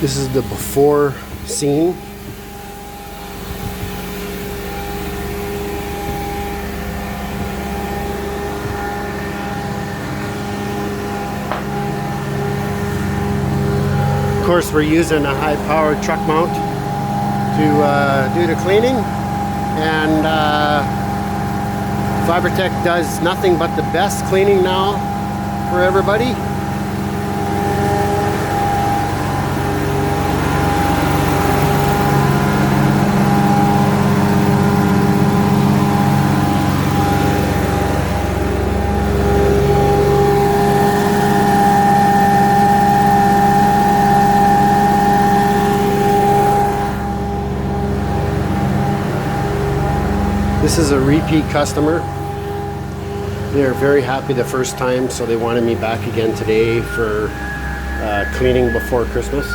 This is the before scene. Of course, we're using a high-powered truck mount to do the cleaning, and Fibre does nothing but the best cleaning now for everybody. This is a repeat customer. They're very happy the first time, so they wanted me back again today for cleaning before Christmas.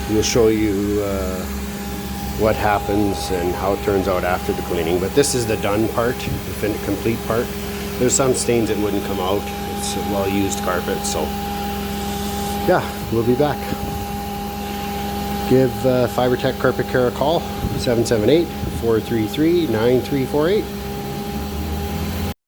We'll show you what happens and how it turns out after the cleaning. But this is the done part, the complete part. There's some stains that wouldn't come out. It's well-used carpet, so yeah, we'll be back. Give Fibre Carpet Care a call, 778-433-9348.